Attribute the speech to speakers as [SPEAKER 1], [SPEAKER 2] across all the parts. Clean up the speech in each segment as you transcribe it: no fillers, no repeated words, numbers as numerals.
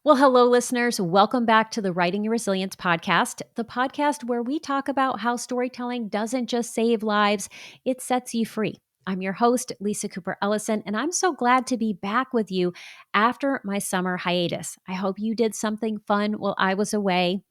[SPEAKER 1] Well, hello, listeners. Welcome back to the Writing Your Resilience podcast, the podcast where we talk about how storytelling doesn't just save lives, it sets you free. I'm your host, Lisa Cooper Ellison, and I'm so glad to be back with you after my summer hiatus. I hope you did something fun while I was away.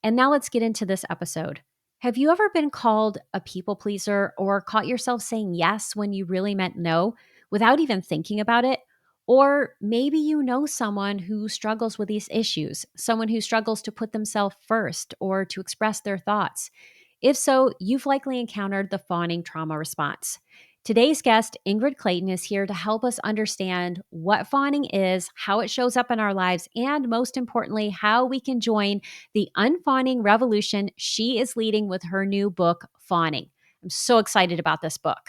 [SPEAKER 1] And now let's get into this episode. Have you ever been called a people pleaser or caught yourself saying yes when you really meant no without even thinking about it? Or maybe you know someone who struggles with these issues, someone who struggles to put themselves first or to express their thoughts. If so, you've likely encountered the fawning trauma response. Today's guest, Ingrid Clayton, is here to help us understand what fawning is, how it shows up in our lives, and most importantly, how we can join the unfawning revolution she is leading with her new book, Fawning. I'm so excited about this book.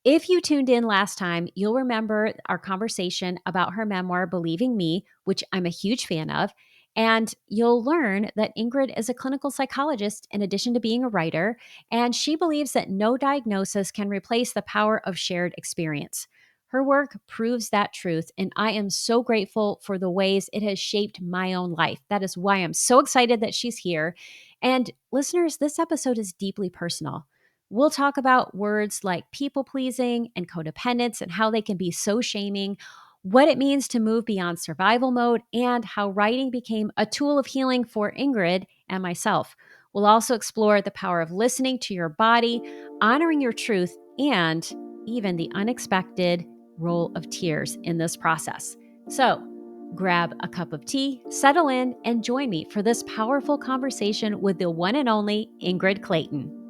[SPEAKER 1] If you tuned in last time, you'll remember our conversation about her memoir, Believing Me, which I'm a huge fan of. And you'll learn that Ingrid is a clinical psychologist in addition to being a writer, and she believes that no diagnosis can replace the power of shared experience. Her work proves that truth, and I am so grateful for the ways it has shaped my own life. That is why I'm so excited that she's here. And listeners, this episode is deeply personal. We'll talk about words like people pleasing and codependence and how they can be so shaming, what it means to move beyond survival mode, and how writing became a tool of healing for Ingrid and myself. We'll also explore the power of listening to your body, honoring your truth, and even the unexpected role of tears in this process. So, grab a cup of tea, settle in, and join me for this powerful conversation with the one and only Ingrid Clayton.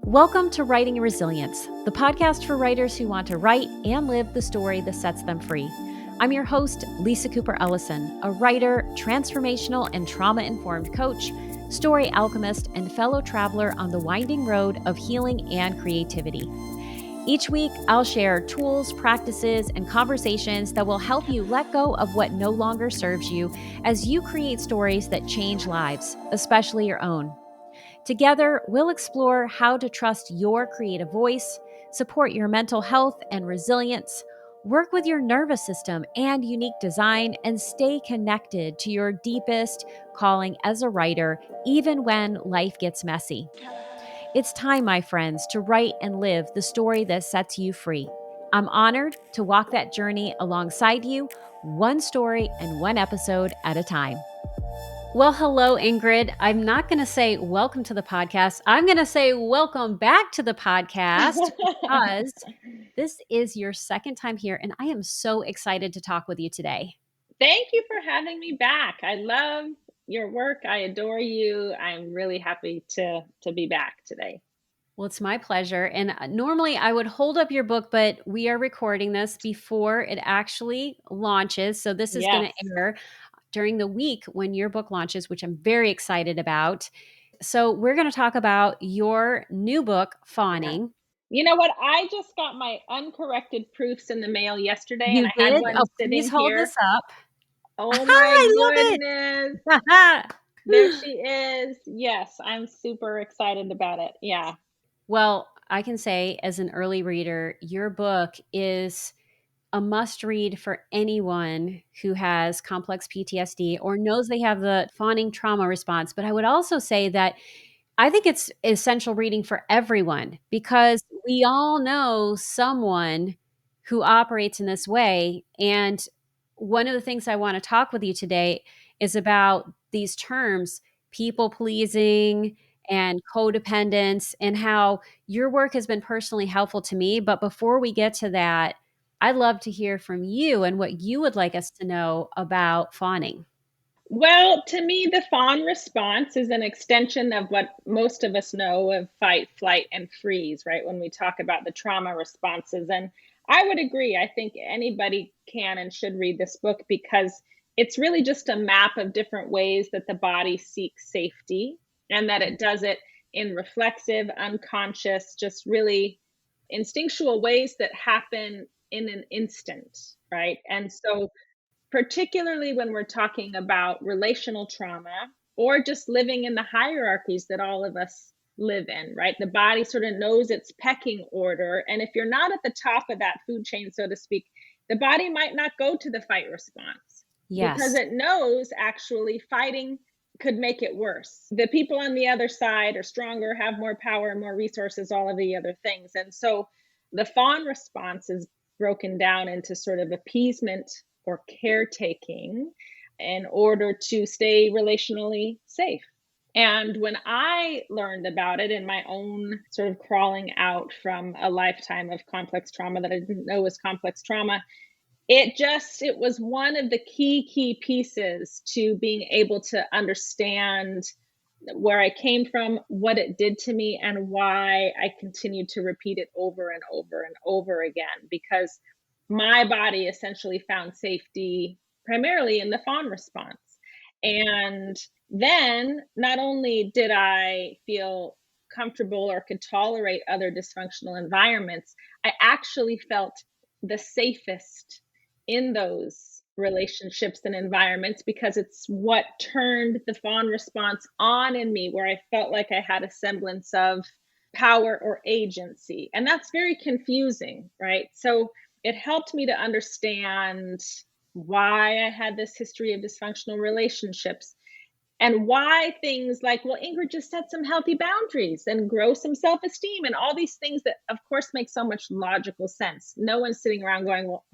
[SPEAKER 1] Welcome to Writing Your Resilience, the podcast for writers who want to write and live the story that sets them free. I'm your host, Lisa Cooper Ellison, a writer, transformational and trauma-informed coach, story alchemist, and fellow traveler on the winding road of healing and creativity. Each week, I'll share tools, practices, and conversations that will help you let go of what no longer serves you as you create stories that change lives, especially your own. Together, we'll explore how to trust your creative voice, support your mental health and resilience, work with your nervous system and unique design, and stay connected to your deepest calling as a writer, even when life gets messy. It's time, my friends, to write and live the story that sets you free. I'm honored to walk that journey alongside you, one story and one episode at a time. Well, hello, Ingrid. I'm not going to say welcome to the podcast. I'm going to say welcome back to the podcast because this is your second time here, and I am so excited to talk with you today.
[SPEAKER 2] Thank you for having me back. I love your work. I adore you. I'm really happy to be back today.
[SPEAKER 1] Well, it's my pleasure. And normally I would hold up your book, but we are recording this before it actually launches. So this is going
[SPEAKER 2] Yes.
[SPEAKER 1] to air during the week when your book launches, which I'm very excited about. So we're going to talk about your new book, Fawning.
[SPEAKER 2] You know what? I just got my uncorrected proofs in the mail yesterday, and
[SPEAKER 1] You
[SPEAKER 2] I had
[SPEAKER 1] did?
[SPEAKER 2] one
[SPEAKER 1] Oh, please
[SPEAKER 2] sitting
[SPEAKER 1] hold this
[SPEAKER 2] here.
[SPEAKER 1] up.
[SPEAKER 2] Oh my
[SPEAKER 1] I love
[SPEAKER 2] goodness.
[SPEAKER 1] it.
[SPEAKER 2] There she is. Yes, I'm super excited about it. Yeah.
[SPEAKER 1] Well, I can say as an early reader, your book is a must read for anyone who has complex PTSD or knows they have the fawning trauma response. But I would also say that I think it's essential reading for everyone because we all know someone who operates in this way. And one of the things I want to talk with you today is about these terms, people pleasing and codependence, and how your work has been personally helpful to me. But before we get to that, I'd love to hear from you and what you would like us to know about fawning.
[SPEAKER 2] Well, to me, the fawn response is an extension of what most of us know of fight, flight, and freeze, right? When we talk about the trauma responses. And I would agree. I think anybody can and should read this book because it's really just a map of different ways that the body seeks safety and that it does it in reflexive, unconscious, just really instinctual ways that happen in an instant, right? And so particularly when we're talking about relational trauma or just living in the hierarchies that all of us live in, right? The body sort of knows its pecking order. And if you're not at the top of that food chain, so to speak, the body might not go to the fight response because
[SPEAKER 1] Yes.
[SPEAKER 2] it knows actually fighting could make it worse. The people on the other side are stronger, have more power, more resources, all of the other things. And so the fawn response is broken down into sort of appeasement or caretaking in order to stay relationally safe. And when I learned about it in my own sort of crawling out from a lifetime of complex trauma that I didn't know was complex trauma, it was one of the key pieces to being able to understand where I came from, what it did to me, and why I continued to repeat it over and over and over again, because my body essentially found safety primarily in the fawn response. And then not only did I feel comfortable or could tolerate other dysfunctional environments, I actually felt the safest in those relationships and environments because it's what turned the fawn response on in me, where I felt like I had a semblance of power or agency. And that's very confusing, right? So it helped me to understand why I had this history of dysfunctional relationships and why things like, well, Ingrid just set some healthy boundaries and grow some self esteem and all these things that, of course, make so much logical sense. No one's sitting around going, well,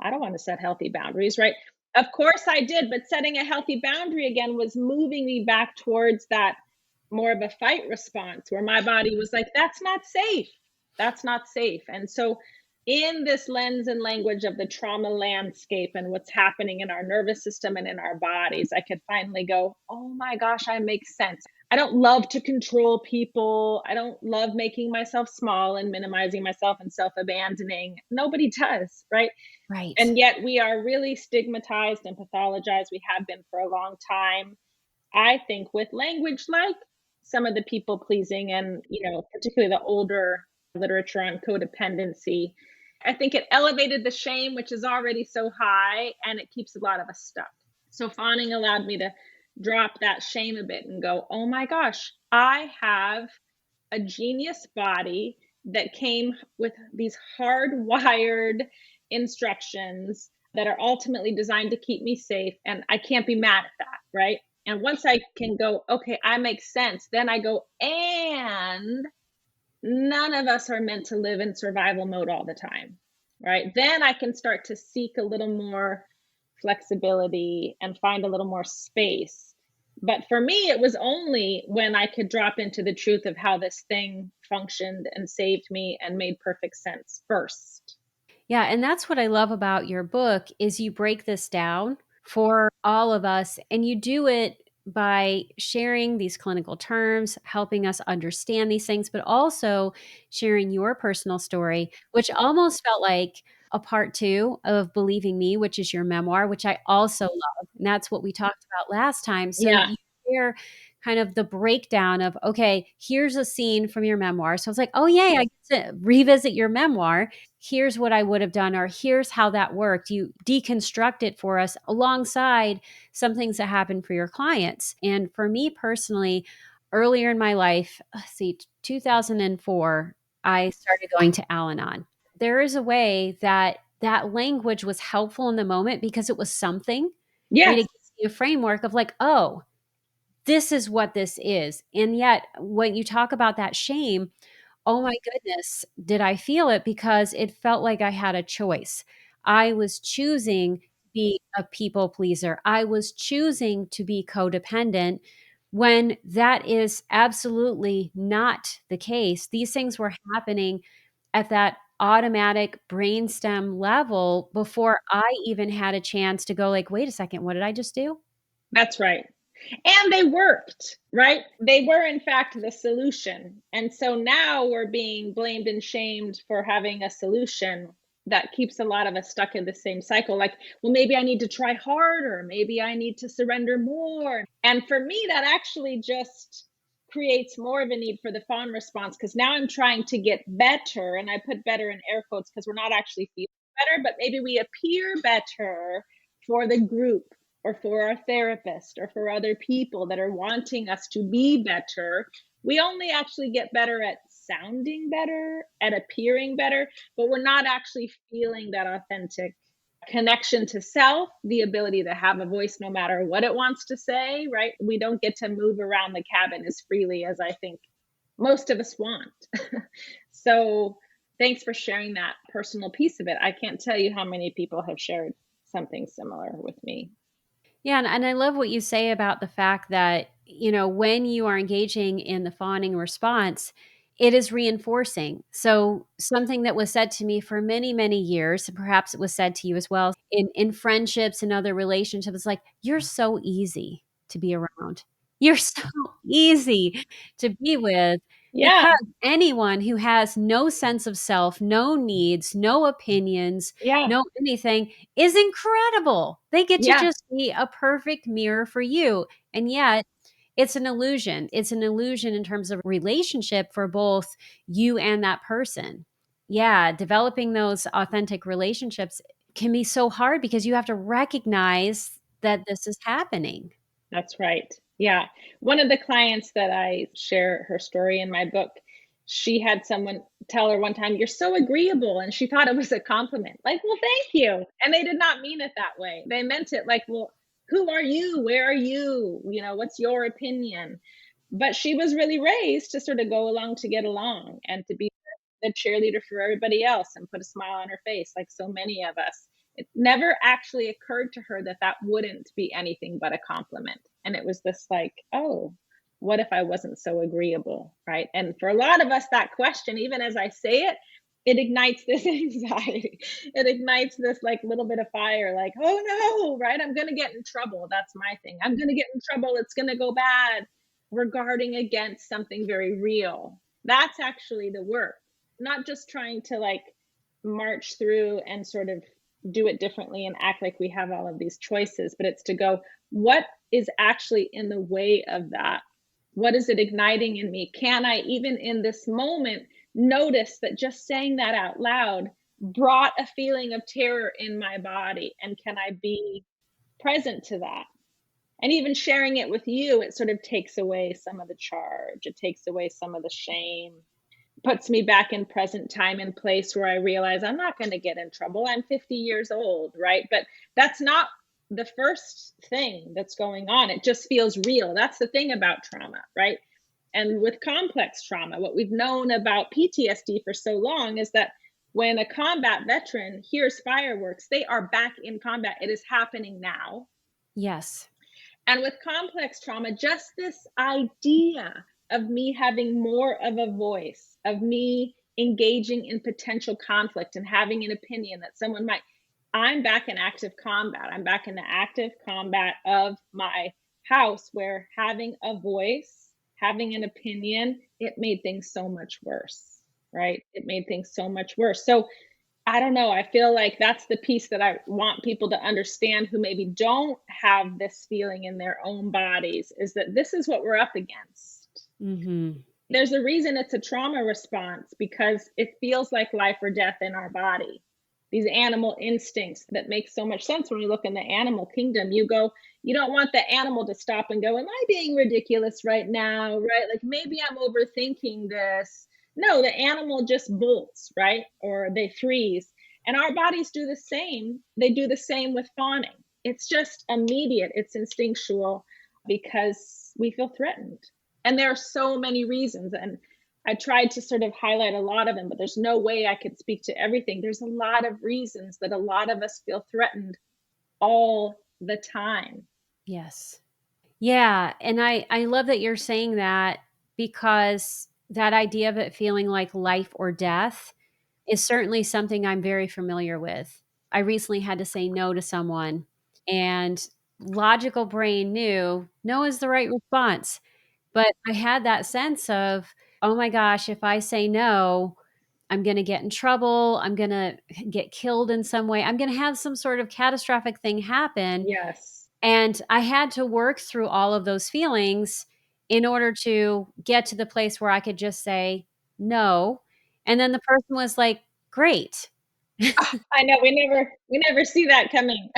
[SPEAKER 2] I don't want to set healthy boundaries, right? Of course I did, but setting a healthy boundary again was moving me back towards that more of a fight response where my body was like, that's not safe. That's not safe. And so, in this lens and language of the trauma landscape and what's happening in our nervous system and in our bodies, I could finally go, oh my gosh, I make sense. I don't love to control people. I don't love making myself small and minimizing myself and self abandoning. Nobody does, right?
[SPEAKER 1] Right.
[SPEAKER 2] And yet we are really stigmatized and pathologized. We have been for a long time. I think with language like some of the people pleasing and, particularly the older literature on codependency, I think it elevated the shame, which is already so high, and it keeps a lot of us stuck. So fawning allowed me to drop that shame a bit and go, oh my gosh, I have a genius body that came with these hardwired instructions that are ultimately designed to keep me safe. And I can't be mad at that, right? And once I can go, okay, I make sense, then I go, and none of us are meant to live in survival mode all the time, right? Then I can start to seek a little more flexibility and find a little more space. But for me, it was only when I could drop into the truth of how this thing functioned and saved me and made perfect sense first.
[SPEAKER 1] Yeah, and that's what I love about your book is you break this down for all of us and you do it by sharing these clinical terms, helping us understand these things, but also sharing your personal story, which almost felt like a part two of Believing Me, which is your memoir, which I also love. And that's what we talked about last time. So
[SPEAKER 2] Yeah,
[SPEAKER 1] you share kind of the breakdown of, okay, here's a scene from your memoir. So it's like, oh, yay, I get to revisit your memoir. Here's what I would have done, or here's how that worked. You deconstruct it for us alongside some things that happen for your clients. And for me personally, earlier in my life, let's see, 2004, I started going to Al Anon. There is a way that that language was helpful in the moment because it was something, right?
[SPEAKER 2] yes,
[SPEAKER 1] It gives you a framework of like, oh, this is what this is. And yet, when you talk about that shame, oh my goodness, did I feel it because it felt like I had a choice. I was choosing to be a people pleaser. I was choosing to be codependent when that is absolutely not the case. These things were happening at that automatic brainstem level before I even had a chance to go like, wait a second, what did I just do?
[SPEAKER 2] that's right. And they worked, right? They were, in fact, the solution. And so now we're being blamed and shamed for having a solution that keeps a lot of us stuck in the same cycle. Like, well, maybe I need to try harder. Maybe I need to surrender more. And for me, that actually just creates more of a need for the fawn response because now I'm trying to get better. And I put better in air quotes because we're not actually feeling better, but maybe we appear better for the group or for our therapist or for other people that are wanting us to be better. We only actually get better at sounding better, at appearing better, but we're not actually feeling that authentic connection to self, the ability to have a voice no matter what it wants to say, right? We don't get to move around the cabin as freely as I think most of us want. So, thanks for sharing that personal piece of it. I can't tell you how many people have shared something similar with me.
[SPEAKER 1] Yeah, and I love what you say about the fact that, when you are engaging in the fawning response, it is reinforcing. So something that was said to me for many, many years, and perhaps it was said to you as well, in friendships and other relationships, it's like, you're so easy to be around. You're so easy to be with
[SPEAKER 2] Yeah,
[SPEAKER 1] because anyone who has no sense of self, no needs, no opinions,
[SPEAKER 2] yeah,
[SPEAKER 1] no anything is incredible. They get to
[SPEAKER 2] yeah,
[SPEAKER 1] just be a perfect mirror for you. And yet, it's an illusion. It's an illusion in terms of relationship for both you and that person. Yeah, developing those authentic relationships can be so hard because you have to recognize that this is happening.
[SPEAKER 2] that's right. Yeah. One of the clients that I share her story in my book, she had someone tell her one time, "You're so agreeable." And she thought it was a compliment. Like, well, thank you. And they did not mean it that way. They meant it like, well, who are you? Where are you? What's your opinion? But she was really raised to sort of go along to get along and to be the cheerleader for everybody else and put a smile on her face, like so many of us. It never actually occurred to her that that wouldn't be anything but a compliment. And it was this like, oh, what if I wasn't so agreeable? Right. And for a lot of us, that question, even as I say it, it ignites this anxiety. It ignites this like little bit of fire, like, oh no, right? I'm going to get in trouble. That's my thing. I'm going to get in trouble. It's going to go bad. We're guarding against something very real. That's actually the work, not just trying to like march through and sort of do it differently and act like we have all of these choices, but it's to go, what is actually in the way of that? What is it igniting in me? Can I, even in this moment, notice that just saying that out loud brought a feeling of terror in my body? And can I be present to that? And even sharing it with you, it sort of takes away some of the charge, it takes away some of the shame, puts me back in present time and place where I realize I'm not going to get in trouble. I'm 50 years old, right? But that's not the first thing that's going on. It just feels real. That's the thing about trauma, right? And with complex trauma, what we've known about PTSD for so long is that when a combat veteran hears fireworks, they are back in combat. It is happening now.
[SPEAKER 1] Yes.
[SPEAKER 2] And with complex trauma, just this idea of me having more of a voice, of me engaging in potential conflict and having an opinion that someone might, I'm back in active combat. I'm back in the active combat of my house where having a voice, having an opinion, it made things so much worse, right? It made things so much worse. So I don't know. I feel like that's the piece that I want people to understand who maybe don't have this feeling in their own bodies is that this is what we're up against.
[SPEAKER 1] Mhm.
[SPEAKER 2] There's a reason it's a trauma response because it feels like life or death in our body. These animal instincts that make so much sense when we look in the animal kingdom. You don't want the animal to stop and go, am I being ridiculous right now? Right? Like maybe I'm overthinking this. No, the animal just bolts, right? Or they freeze. And our bodies do the same. They do the same with fawning. It's just immediate, it's instinctual because we feel threatened. And there are so many reasons. And I tried to sort of highlight a lot of them, but there's no way I could speak to everything. There's a lot of reasons that a lot of us feel threatened all the time.
[SPEAKER 1] Yes. Yeah, and I love that you're saying that because that idea of it feeling like life or death is certainly something I'm very familiar with. I recently had to say no to someone, and logical brain knew no is the right response. But I had that sense of, oh my gosh, if I say no, I'm going to get in trouble. I'm going to get killed in some way. I'm going to have some sort of catastrophic thing happen.
[SPEAKER 2] Yes.
[SPEAKER 1] And I had to work through all of those feelings in order to get to the place where I could just say no. And then the person was like, great.
[SPEAKER 2] I know we never see that coming.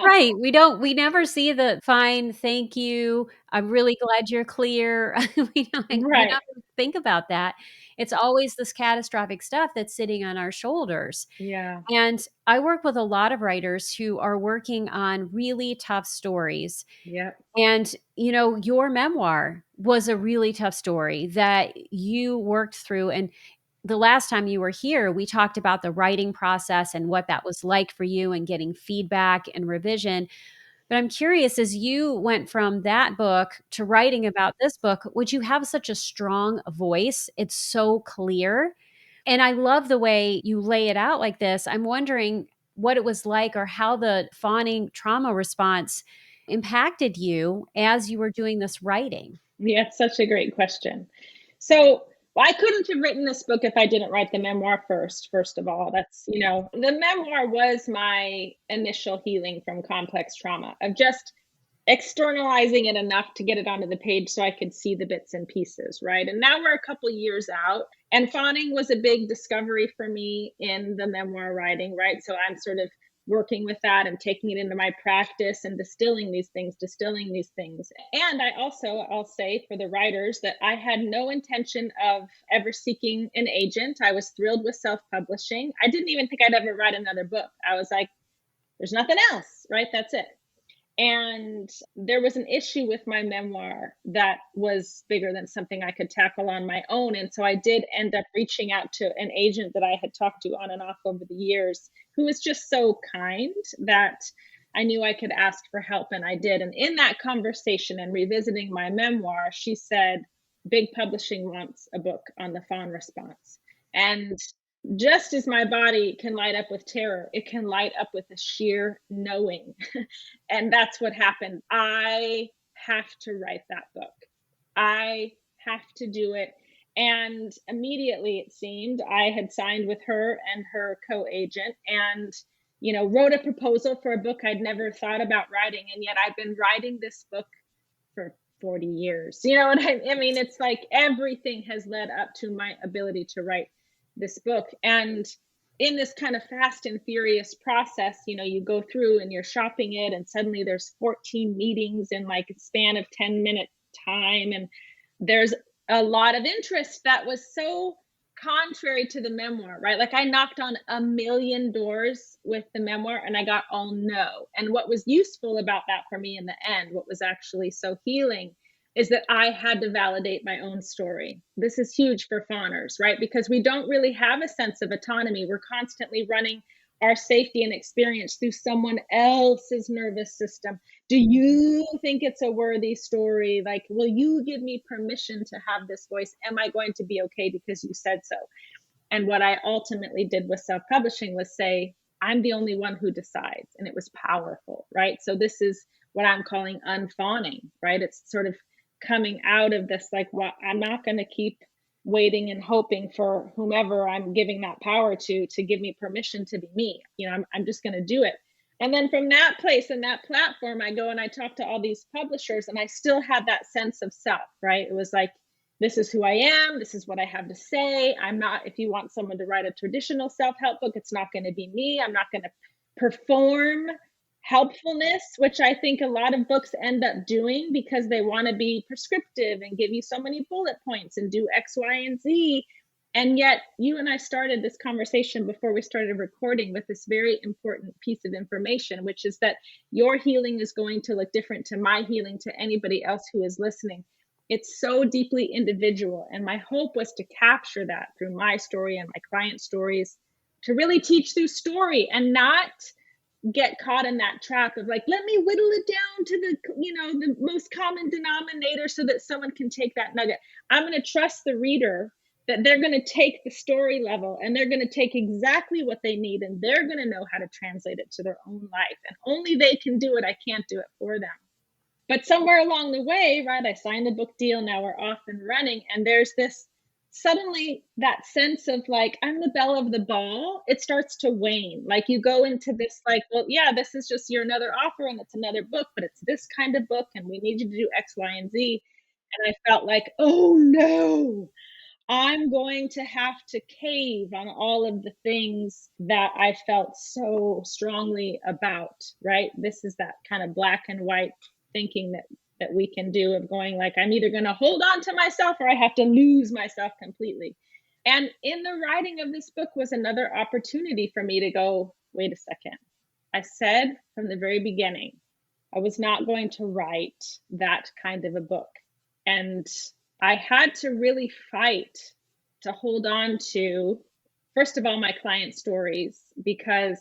[SPEAKER 1] Right, we never see the fine, "Thank you, I'm really glad you're clear." We
[SPEAKER 2] Right.
[SPEAKER 1] never think about that. It's always this catastrophic stuff that's sitting on our shoulders,
[SPEAKER 2] Yeah.
[SPEAKER 1] and I work with a lot of writers who are working on really tough stories,
[SPEAKER 2] Yep.
[SPEAKER 1] and, your memoir was a really tough story that you worked through, and the last time you were here, we talked about the writing process and what that was like for you and getting feedback and revision. But I'm curious, as you went from that book to writing about this book, would you have such a strong voice? It's so clear. And I love the way you lay it out like this. I'm wondering what it was like or how the fawning trauma response impacted you as you were doing this writing.
[SPEAKER 2] Yeah, it's such a great question. So, well, I couldn't have written this book if I didn't write the memoir first of all. The memoir was my initial healing from complex trauma of just externalizing it enough to get it onto the page so I could see the bits and pieces, right? And now we're a couple years out, and fawning was a big discovery for me in the memoir writing, right? So I'm sort of working with that and taking it into my practice and distilling these things. And I'll say for the writers that I had no intention of ever seeking an agent. I was thrilled with self-publishing. I didn't even think I'd ever write another book. I was like, there's nothing else, right? That's it. And there was an issue with my memoir that was bigger than something I could tackle on my own. And so I did end up reaching out to an agent that I had talked to on and off over the years, who was just so kind that I knew I could ask for help. And I did. And in that conversation and revisiting my memoir, she said, Big Publishing wants a book on the fawn response. And just as my body can light up with terror, it can light up with a sheer knowing. And that's what happened. I have to write that book. I have to do it. And immediately it seemed I had signed with her and her co-agent and wrote a proposal for a book I'd never thought about writing, and yet I've been writing this book for 40 years. You know what I mean? It's like everything has led up to my ability to write this book. And in this kind of fast and furious process, you go through and you're shopping it, and suddenly there's 14 meetings in like a span of 10-minute time. And there's a lot of interest that was so contrary to the memoir, right? Like I knocked on a million doors with the memoir and I got all no. And what was useful about that for me in the end, what was actually so healing, is that I had to validate my own story. This is huge for fawners, right? Because we don't really have a sense of autonomy. We're constantly running our safety and experience through someone else's nervous system. Do you think it's a worthy story? Like, will you give me permission to have this voice? Am I going to be okay because you said so? And what I ultimately did with self publishing was say, I'm the only one who decides. And it was powerful, right? So this is what I'm calling unfawning, right? It's sort of coming out of this, like, well, I'm not going to keep waiting and hoping for whomever I'm giving that power to give me permission to be me. I'm just going to do it. And then from that place and that platform, I go and I talk to all these publishers, and I still had that sense of self, right? It was like, this is who I am. This is what I have to say. I'm not, if you want someone to write a traditional self help book, it's not going to be me. I'm not going to perform helpfulness, which I think a lot of books end up doing because they want to be prescriptive and give you so many bullet points and do X, Y, and Z. And yet, you and I started this conversation before we started recording with this very important piece of information, which is that your healing is going to look different to my healing, to anybody else who is listening. It's so deeply individual. And my hope was to capture that through my story and my client stories, to really teach through story and not get caught in that trap of like, let me whittle it down to the most common denominator so that someone can take that nugget. I'm going to trust the reader that they're going to take the story level and they're going to take exactly what they need, and they're going to know how to translate it to their own life, and only they can do it. I can't do it for them. But somewhere along the way, right, I signed the book deal, now we're off and running, and there's this suddenly that sense of like, I'm the belle of the ball. It starts to wane. Like you go into this like, well, yeah, this is just your another offer and it's another book, but it's this kind of book and we need you to do X, Y, and Z. And I felt like, oh no, I'm going to have to cave on all of the things that I felt so strongly about, right? This is that kind of black and white thinking that we can do, of going like, I'm either going to hold on to myself or I have to lose myself completely. And in the writing of this book was another opportunity for me to go, wait a second. I said from the very beginning, I was not going to write that kind of a book. And I had to really fight to hold on to, first of all, my client stories, because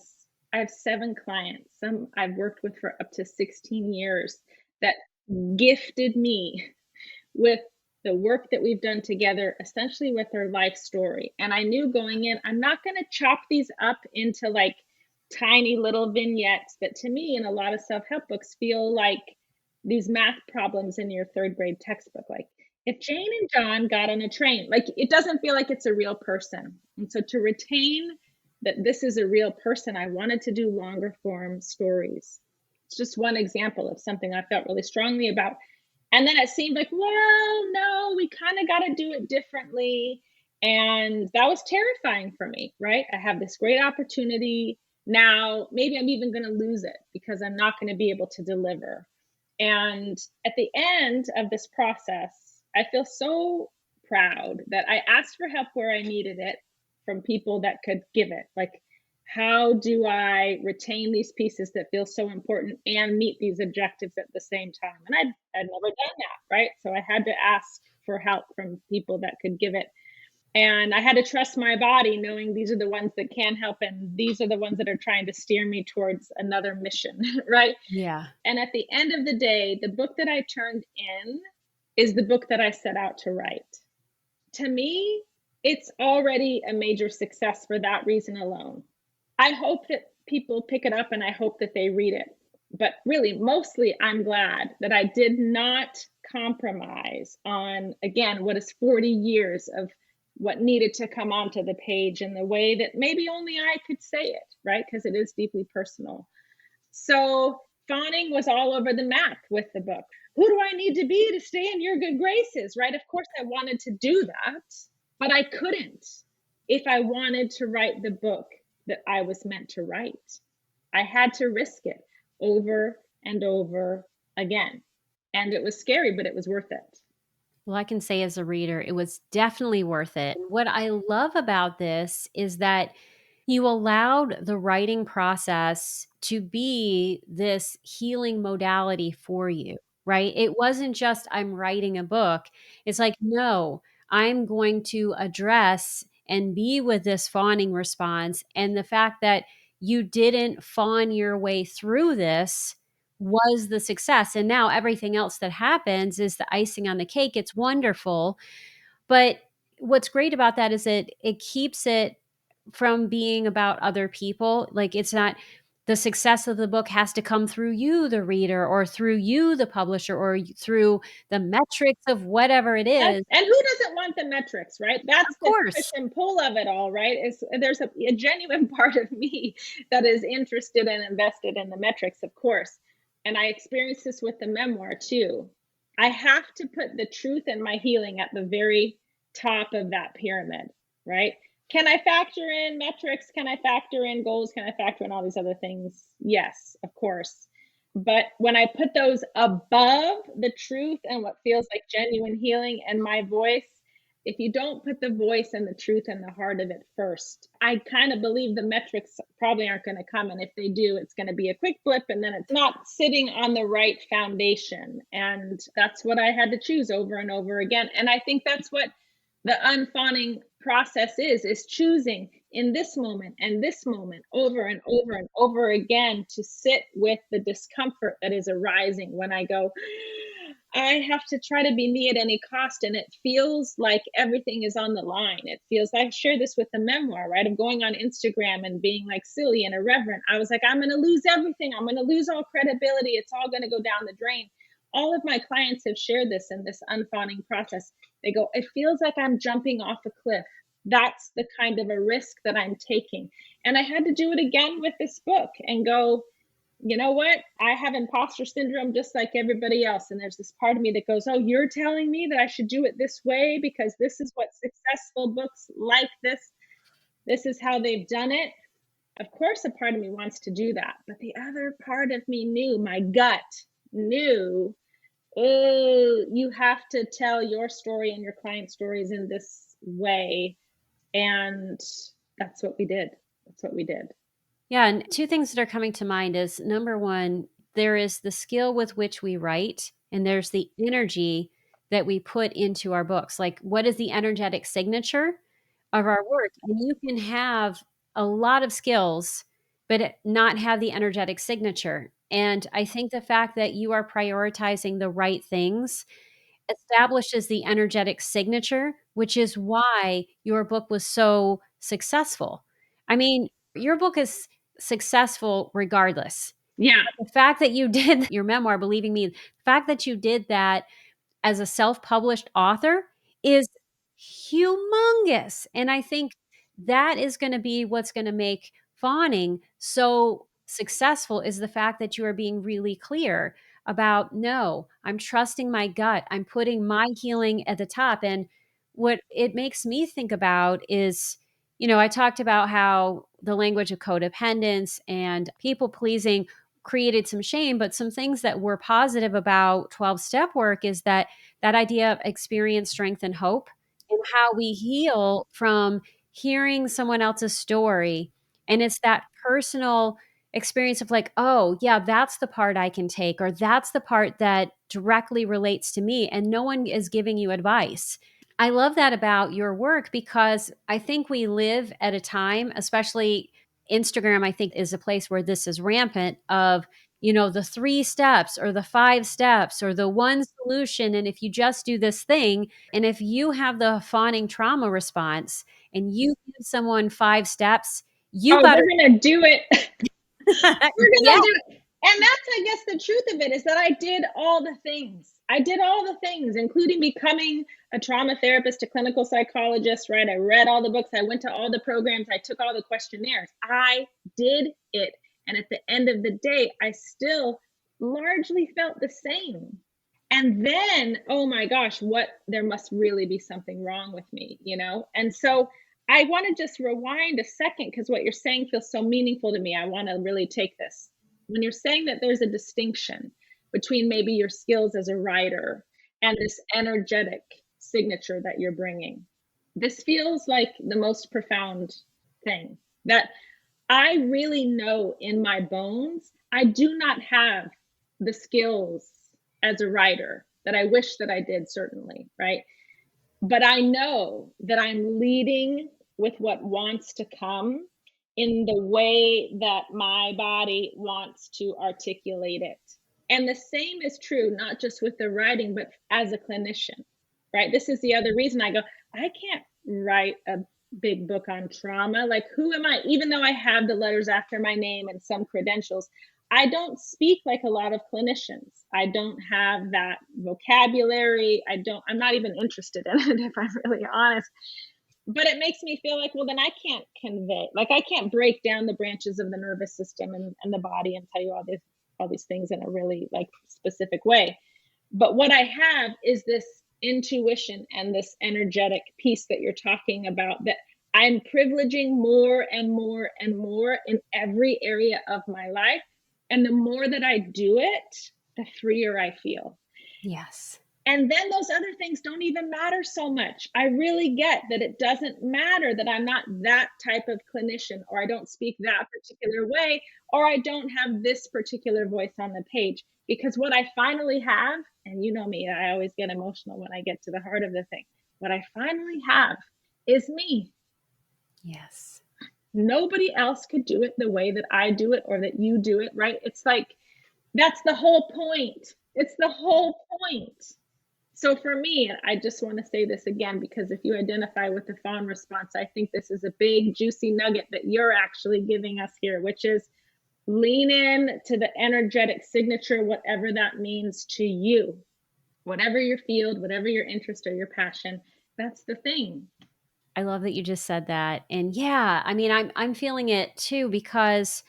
[SPEAKER 2] I have 7 clients, some I've worked with for up to 16 years, that gifted me with the work that we've done together, essentially with their life story. And I knew going in, I'm not going to chop these up into like tiny little vignettes that to me in a lot of self-help books feel like these math problems in your 3rd grade textbook. Like if Jane and John got on a train, like it doesn't feel like it's a real person. And so to retain that this is a real person, I wanted to do longer form stories. It's just one example of something I felt really strongly about. And then it seemed like, well, no, we kind of got to do it differently. And that was terrifying for me, right? I have this great opportunity. Now, maybe I'm even going to lose it because I'm not going to be able to deliver. And at the end of this process, I feel so proud that I asked for help where I needed it from people that could give it. Like, how do I retain these pieces that feel so important and meet these objectives at the same time? And I'd never done that, right? So I had to ask for help from people that could give it. And I had to trust my body, knowing these are the ones that can help and these are the ones that are trying to steer me towards another mission, right?
[SPEAKER 1] Yeah.
[SPEAKER 2] And at the end of the day, the book that I turned in is the book that I set out to write. To me, it's already a major success for that reason alone. I hope that people pick it up and I hope that they read it. But really, mostly, I'm glad that I did not compromise on, again, what is 40 years of what needed to come onto the page in the way that maybe only I could say it, right? Because it is deeply personal. So Fawning was all over the map with the book. Who do I need to be to stay in your good graces, right? Of course, I wanted to do that, but I couldn't if I wanted to write the book that I was meant to write. I had to risk it over and over again. And it was scary, but it was worth it.
[SPEAKER 1] Well, I can say as a reader, it was definitely worth it. What I love about this is that you allowed the writing process to be this healing modality for you, right? It wasn't just, I'm writing a book. It's like, no, I'm going to address and be with this fawning response. And the fact that you didn't fawn your way through this was the success. And now everything else that happens is the icing on the cake. It's wonderful. But what's great about that is it keeps it from being about other people. Like it's not, the success of the book has to come through you, the reader, or through you, the publisher, or through the metrics of whatever it is.
[SPEAKER 2] And who doesn't want the metrics, right? That's
[SPEAKER 1] Of
[SPEAKER 2] the push
[SPEAKER 1] course.
[SPEAKER 2] and pull of it all, right? Is there's a genuine part of me that is interested and invested in the metrics, of course. And I experienced this with the memoir too. I have to put the truth and my healing at the very top of that pyramid, right? Can I factor in metrics? Can I factor in goals? Can I factor in all these other things? Yes, of course. But when I put those above the truth and what feels like genuine healing and my voice, if you don't put the voice and the truth in the heart of it first, I kind of believe the metrics probably aren't going to come. And if they do, it's going to be a quick blip and then it's not sitting on the right foundation. And that's what I had to choose over and over again. And I think that's what the unfawning process is choosing in this moment and this moment over and over and over again to sit with the discomfort that is arising when I go, I have to try to be me at any cost. And it feels like everything is on the line. It feels like I share this with the memoir, right? Of going on Instagram and being like silly and irreverent. I was like, I'm going to lose everything. I'm going to lose all credibility. It's all going to go down the drain. All of my clients have shared this in this unfawning process. They go, it feels like I'm jumping off a cliff. That's the kind of a risk that I'm taking. And I had to do it again with this book and go, you know what? I have imposter syndrome just like everybody else. And there's this part of me that goes, oh, you're telling me that I should do it this way because this is what successful books like this is how they've done it. Of course, a part of me wants to do that. But the other part of me knew, my gut knew, oh, you have to tell your story and your client stories in this way. And that's what we did. That's what we did.
[SPEAKER 1] Yeah. And two things that are coming to mind is number one, there is the skill with which we write, and there's the energy that we put into our books. Like, what is the energetic signature of our work? And you can have a lot of skills, but not have the energetic signature. And I think the fact that you are prioritizing the right things establishes the energetic signature, which is why your book was so successful. I mean, your book is successful regardless.
[SPEAKER 2] Yeah.
[SPEAKER 1] The fact that you did your memoir, believing me, the fact that you did that as a self-published author is humongous. And I think that is going to be what's going to make Fawning so successful is the fact that you are being really clear about, no, I'm trusting my gut. I'm putting my healing at the top. And what it makes me think about is, I talked about how the language of codependence and people pleasing created some shame, but some things that were positive about 12-step work is that idea of experience, strength, and hope, and how we heal from hearing someone else's story. And it's that personal experience of like, oh, yeah, that's the part I can take, or that's the part that directly relates to me. And no one is giving you advice. I love that about your work because I think we live at a time, especially Instagram, I think is a place where this is rampant of, the 3 steps or the 5 steps or the one solution. And if you just do this thing, and if you have the fawning trauma response and you give someone 5 steps, you
[SPEAKER 2] Oh,
[SPEAKER 1] got
[SPEAKER 2] they're going to do it. We're
[SPEAKER 1] yeah,
[SPEAKER 2] gonna do it. And that's, I guess, the truth of it is that I did all the things. I did all the things, including becoming a trauma therapist, a clinical psychologist, right? I read all the books, I went to all the programs, I took all the questionnaires. I did it. And at the end of the day, I still largely felt the same. And then, oh my gosh, there must really be something wrong with me? And so I want to just rewind a second because what you're saying feels so meaningful to me. I want to really take this. When you're saying that there's a distinction between maybe your skills as a writer and this energetic signature that you're bringing, this feels like the most profound thing that I really know in my bones. I do not have the skills as a writer that I wish that I did, certainly, right? But I know that I'm leading with what wants to come in the way that my body wants to articulate it. And the same is true, not just with the writing, but as a clinician, right? This is the other reason I go, I can't write a big book on trauma. Like, who am I? Even though I have the letters after my name and some credentials, I don't speak like a lot of clinicians. I don't have that vocabulary. I'm not even interested in it, if I'm really honest. But it makes me feel like, well, then I can't convey, like I can't break down the branches of the nervous system and the body and tell you all these things in a really like specific way. But what I have is this intuition and this energetic piece that you're talking about that I'm privileging more and more and more in every area of my life. And the more that I do it, the freer I feel.
[SPEAKER 1] yes.
[SPEAKER 2] And then those other things don't even matter so much. I really get that it doesn't matter that I'm not that type of clinician, or I don't speak that particular way, or I don't have this particular voice on the page. Because what I finally have, and you know me, I always get emotional when I get to the heart of the thing. What I finally have is me.
[SPEAKER 1] Yes.
[SPEAKER 2] Nobody else could do it the way that I do it or that you do it, right? It's like, that's the whole point. It's the whole point. So for me, I just want to say this again, because if you identify with the fawn response, I think this is a big, juicy nugget that you're actually giving us here, which is lean in to the energetic signature, whatever that means to you, whatever your field, whatever your interest or your passion. That's the thing.
[SPEAKER 1] I love that you just said that. And yeah, I mean, I'm feeling it too because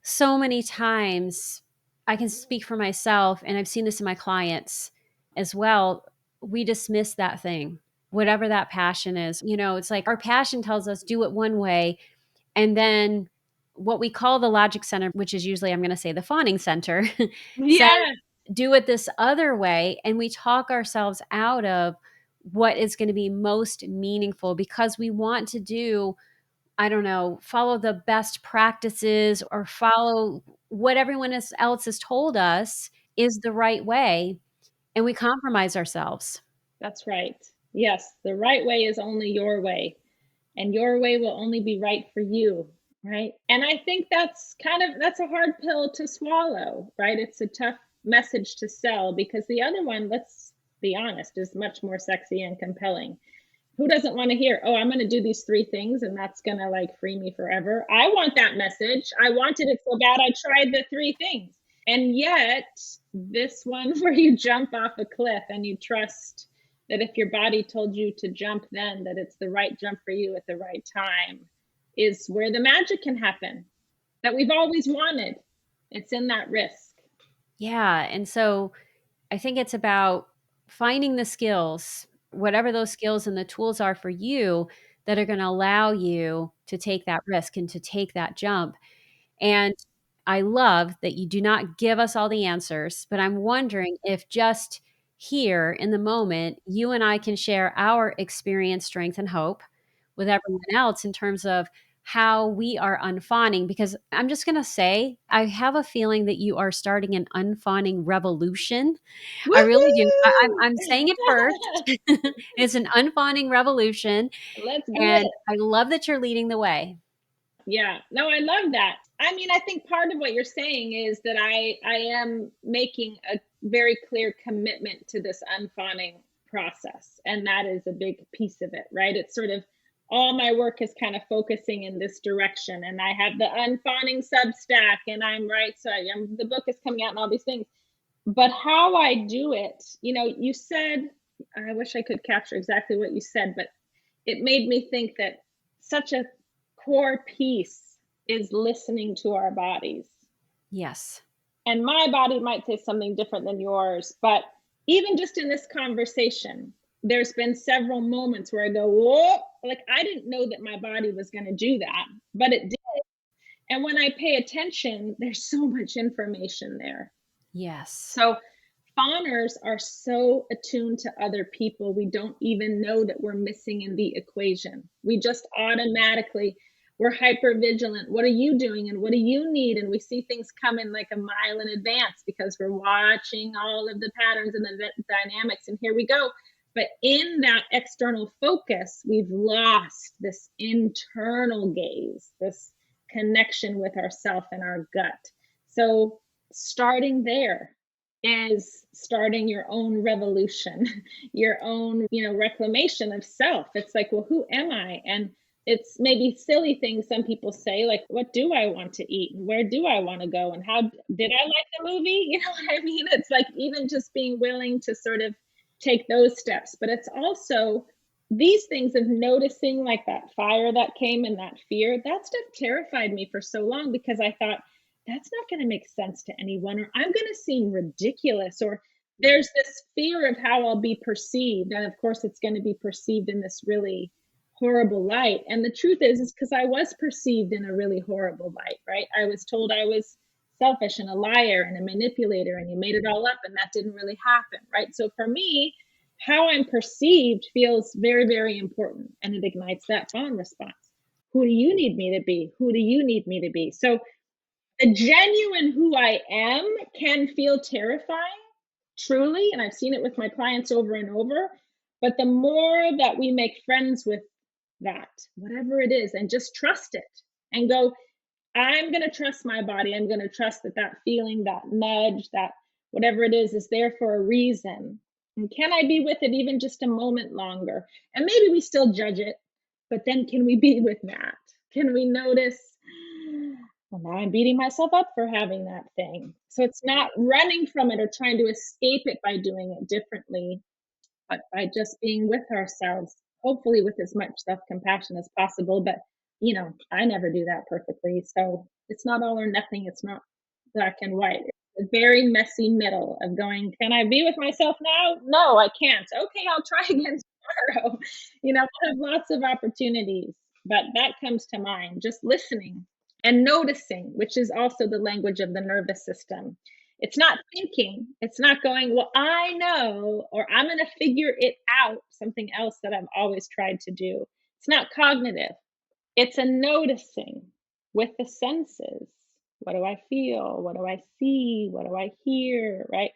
[SPEAKER 1] So many times, I can speak for myself, and I've seen this in my clients as well. We dismiss that thing, whatever that passion is. It's like our passion tells us do it one way, and then what we call the logic center, which is usually, I'm going to say, the fawning center, says
[SPEAKER 2] Yeah,
[SPEAKER 1] do it this other way. And we talk ourselves out of what is going to be most meaningful because we want to do, I don't know, follow the best practices or follow what everyone else has told us is the right way. And we compromise ourselves.
[SPEAKER 2] that's right. Yes, the right way is only your way, and your way will only be right for you, right? And I think that's a hard pill to swallow, right? It's a tough message to sell because the other one, let's be honest, is much more sexy and compelling. Who doesn't want to hear, oh, I'm going to do these three things and that's going to like free me forever? I want that message. I wanted it so bad I tried the three things. And yet, this one where you jump off a cliff and you trust that if your body told you to jump then, that it's the right jump for you at the right time, is where the magic can happen that we've always wanted. It's in that risk.
[SPEAKER 1] Yeah. And so I think it's about finding the skills, whatever those skills and the tools are for you that are going to allow you to take that risk and to take that jump. And I love that you do not give us all the answers, but I'm wondering if just here in the moment, you and I can share our experience, strength, and hope with everyone else in terms of how we are unfawning. Because I'm just going to say, I have a feeling that you are starting an unfawning revolution. I really do.
[SPEAKER 2] Woohoo!
[SPEAKER 1] I'm saying it first. It's an unfawning revolution.
[SPEAKER 2] Let's do
[SPEAKER 1] And
[SPEAKER 2] it.
[SPEAKER 1] I love that you're leading the way.
[SPEAKER 2] Yeah. No, I love that. I mean, I think part of what you're saying is that I am making a very clear commitment to this unfawning process, and that is a big piece of it, right? It's sort of all my work is kind of focusing in this direction, and I have the unfawning Substack, and I'm right, so the book is coming out and all these things. But how I do it, you said, I wish I could capture exactly what you said, but it made me think that such a core piece is listening to our bodies.
[SPEAKER 1] Yes.
[SPEAKER 2] And my body might say something different than yours, but even just in this conversation, there's been several moments where I go, whoa, like I didn't know that my body was going to do that, but it did. And when I pay attention, there's so much information there.
[SPEAKER 1] Yes.
[SPEAKER 2] So fawners are so attuned to other people, we don't even know that we're missing in the equation. We just automatically, we're hyper vigilant. What are you doing and what do you need? And we see things coming like a mile in advance because we're watching all of the patterns and the dynamics. And here we go. But in that external focus, we've lost this internal gaze, this connection with ourself and our gut. So starting there is starting your own revolution, your own, reclamation of self. It's like, well, who am I? And it's maybe silly things some people say, like, what do I want to eat? And where do I want to go? And how did I like the movie? You know what I mean? It's like even just being willing to sort of take those steps. But it's also these things of noticing, like that fire that came and that fear, that stuff terrified me for so long because I thought, that's not going to make sense to anyone, or I'm going to seem ridiculous, or there's this fear of how I'll be perceived. And of course, it's going to be perceived in this really horrible light. And the truth is because I was perceived in a really horrible light, right? I was told I was selfish and a liar and a manipulator, and you made it all up, and that didn't really happen, right? So for me, how I'm perceived feels very, very important, and it ignites that fawn response. Who do you need me to be? Who do you need me to be? So the genuine who I am can feel terrifying, truly, and I've seen it with my clients over and over. But the more that we make friends with that, whatever it is, and just trust it and go, I'm going to trust my body. I'm going to trust that that feeling, that nudge, that whatever it is there for a reason. And can I be with it even just a moment longer? And maybe we still judge it, but then can we be with that? Can we notice, well, now I'm beating myself up for having that thing. So it's not running from it or trying to escape it by doing it differently, but by just being with ourselves, hopefully with as much self compassion as possible. But, I never do that perfectly. So It's not all or nothing. It's not black and white. It's a very messy middle of going, can I be with myself now? No, I can't. Okay, I'll try again tomorrow. I have lots of opportunities, but that comes to mind. Just listening and noticing, which is also the language of the nervous system. It's not thinking, it's not going, well, I know, or I'm going to figure it out, something else that I've always tried to do. It's not cognitive, it's a noticing with the senses. What do I feel? What do I see? What do I hear? Right?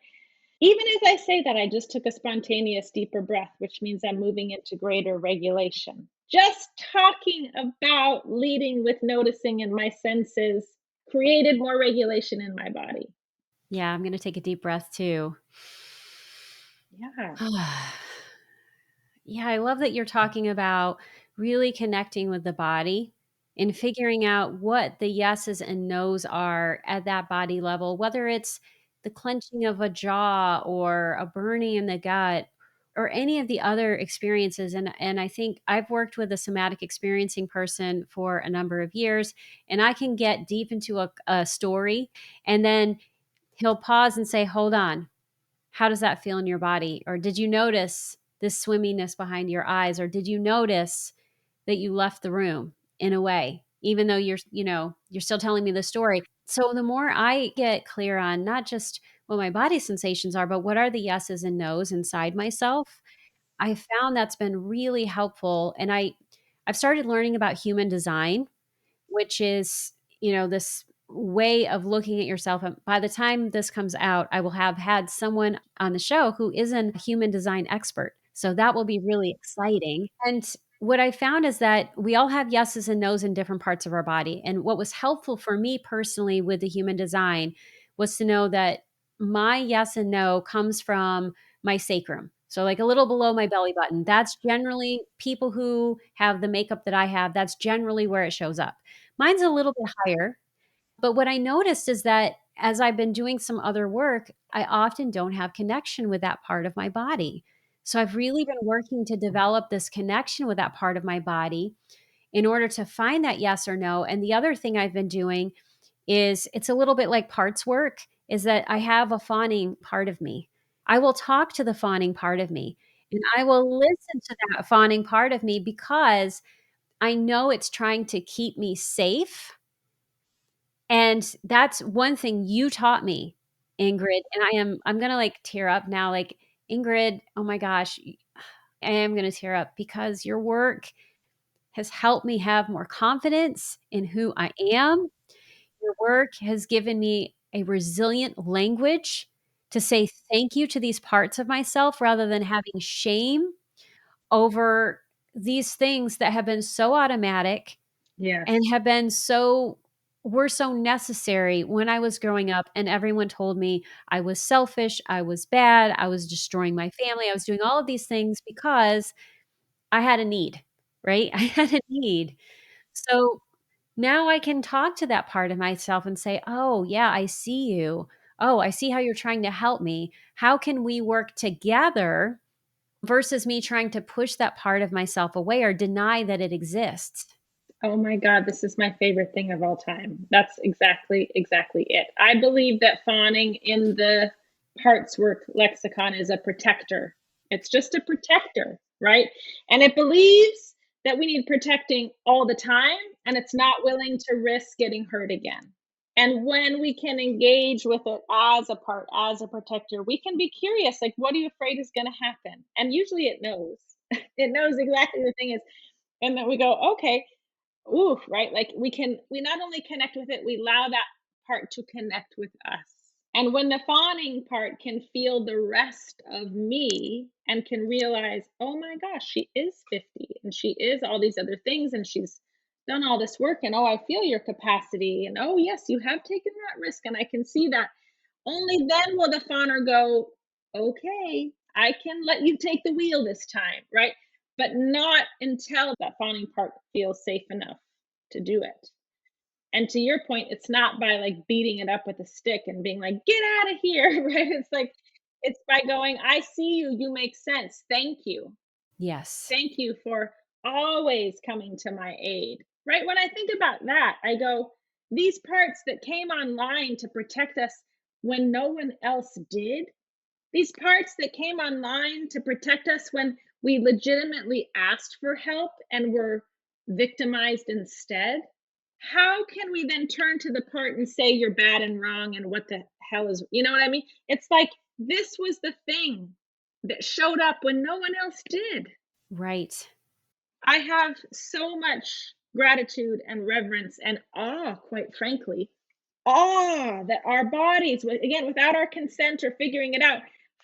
[SPEAKER 2] Even as I say that, I just took a spontaneous deeper breath, which means I'm moving into greater regulation. Just talking about leading with noticing in my senses created more regulation in my body.
[SPEAKER 1] Yeah, I'm going to take a deep breath too.
[SPEAKER 2] Yeah.
[SPEAKER 1] Yeah, I love that you're talking about really connecting with the body and figuring out what the yeses and nos are at that body level, whether it's the clenching of a jaw or a burning in the gut or any of the other experiences. And I think I've worked with a somatic experiencing person for a number of years, and I can get deep into a story, and then he'll pause and say, hold on, how does that feel in your body? Or did you notice this swimminess behind your eyes? Or did you notice that you left the room in a way, even though you're still telling me the story? So the more I get clear on not just what my body sensations are, but what are the yeses and nos inside myself, I found that's been really helpful. And I've started learning about human design, which is, this way of looking at yourself. And by the time this comes out, I will have had someone on the show who is a human design expert. So that will be really exciting. And what I found is that we all have yeses and nos in different parts of our body. And what was helpful for me personally with the human design was to know that my yes and no comes from my sacrum. So, like a little below my belly button. That's generally people who have the makeup that I have, that's generally where it shows up. Mine's a little bit higher, but what I noticed is that as I've been doing some other work, I often don't have connection with that part of my body. So I've really been working to develop this connection with that part of my body in order to find that yes or no. And the other thing I've been doing is it's a little bit like parts work, is that I have a fawning part of me. I will talk to the fawning part of me and I will listen to that fawning part of me because I know it's trying to keep me safe. And that's one thing you taught me, Ingrid, and I'm gonna, like, tear up now, like, Ingrid, oh my gosh, I am gonna tear up because your work has helped me have more confidence in who I am. Your work has given me a resilient language to say thank you to these parts of myself rather than having shame over these things that have been so automatic
[SPEAKER 2] Yes.
[SPEAKER 1] and have been so were so necessary when I was growing up, and everyone told me I was selfish, I was bad, I was destroying my family, I was doing all of these things because I had a need, right? I had a need. So now I can talk to that part of myself and say, "Oh, yeah, I see you. Oh, I see how you're trying to help me. How can we work together?" Versus me trying to push that part of myself away or deny that it exists.
[SPEAKER 2] Oh my god, this is my favorite thing of all time. That's exactly it. I believe that fawning in the parts work lexicon is a protector. It's just a protector, right? And it believes that we need protecting all the time, and it's not willing to risk getting hurt again. And when we can engage with it as a part, as a protector, we can be curious, like, what are you afraid is going to happen? And usually it knows. It knows exactly the thing is. And then we go, okay, ooh, right? Like we not only connect with it, we allow that part to connect with us. And when the fawning part can feel the rest of me and can realize, oh my gosh, she is 50 and she is all these other things and she's done all this work and oh, I feel your capacity and oh, yes, you have taken that risk and I can see that. Only then will the fawner go, okay, I can let you take the wheel this time, right? But not until that fawning part feels safe enough to do it. And to your point, it's not by like beating it up with a stick and being like, get out of here, right? It's like, it's by going, I see you, you make sense. Thank you.
[SPEAKER 1] Yes.
[SPEAKER 2] Thank you for always coming to my aid, right? When I think about that, I go, these parts that came online to protect us when no one else did, these parts that came online to protect us when we legitimately asked for help and were victimized instead, how can we then turn to the part and say you're bad and wrong and what the hell is, you know what I mean? It's like this was the thing that showed up when no one else did.
[SPEAKER 1] Right.
[SPEAKER 2] I have so much gratitude and reverence and awe, quite frankly, awe that our bodies, again, without our consent or figuring it out,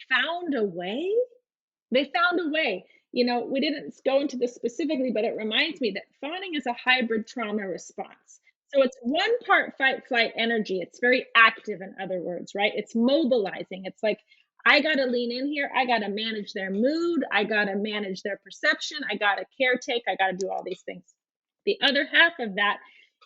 [SPEAKER 2] found a way. They found a way. You know, we didn't go into this specifically, but it reminds me that fawning is a hybrid trauma response. So it's one part fight, flight energy. It's very active, in other words, right? It's mobilizing. It's like, I got to lean in here. I got to manage their mood. I got to manage their perception. I got to caretake. I got to do all these things. The other half of that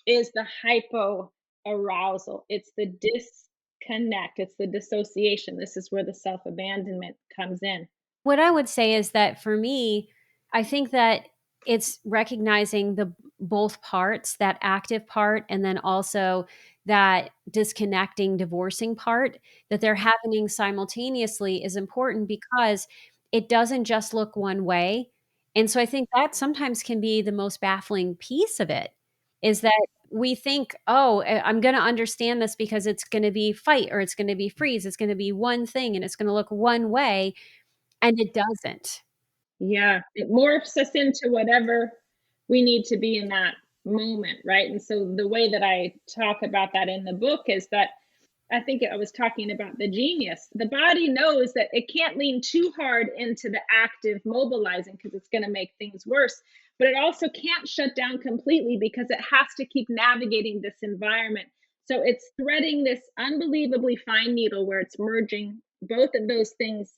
[SPEAKER 2] is the hypo arousal. It's the disconnect. It's the dissociation. This is where the self abandonment comes in.
[SPEAKER 1] What I would say is that for me, I think that it's recognizing the both parts, that active part, and then also that disconnecting, divorcing part, that they're happening simultaneously is important because it doesn't just look one way. And so I think that sometimes can be the most baffling piece of it is that we think, oh, I'm going to understand this because it's going to be fight or it's going to be freeze. It's going to be one thing and it's going to look one way. And it doesn't.
[SPEAKER 2] Yeah, it morphs us into whatever we need to be in that moment, right? And so the way that I talk about that in the book is that I think I was talking about the genius. The body knows that it can't lean too hard into the active mobilizing because it's going to make things worse. But it also can't shut down completely because it has to keep navigating this environment. So it's threading this unbelievably fine needle where it's merging both of those things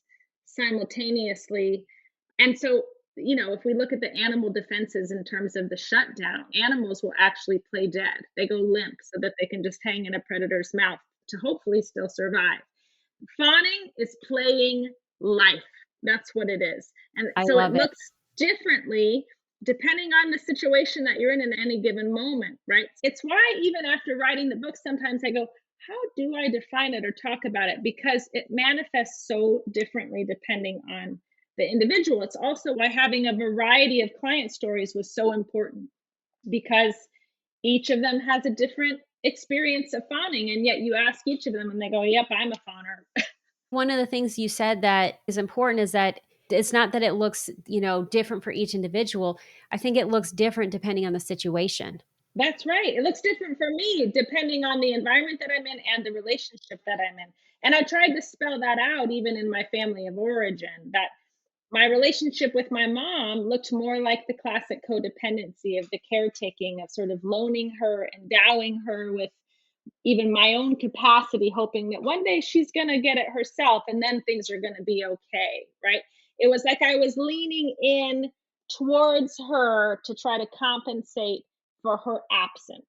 [SPEAKER 2] simultaneously. And so, you know, if we look at the animal defenses in terms of the shutdown, animals will actually play dead. They go limp so that they can just hang in a predator's mouth to hopefully still survive. Fawning is playing life. That's what it is. And
[SPEAKER 1] I
[SPEAKER 2] so it
[SPEAKER 1] love it.
[SPEAKER 2] looks differently depending on the situation that you're in any given moment, right? It's why even after writing the book, sometimes I go, how do I define it or talk about it? Because it manifests so differently depending on the individual. It's also why having a variety of client stories was so important because each of them has a different experience of fawning, and yet you ask each of them and they go, yep, I'm a fawner.
[SPEAKER 1] One of the things you said that is important is that it's not that it looks, different for each individual. I think it looks different depending on the situation.
[SPEAKER 2] That's right. It looks different for me depending on the environment that I'm in and the relationship that I'm in. And I tried to spell that out even in my family of origin, that my relationship with my mom looked more like the classic codependency of the caretaking, of sort of loaning her, endowing her with even my own capacity, hoping that one day she's going to get it herself and then things are going to be okay, right? It was like I was leaning in towards her to try to compensate for her absence.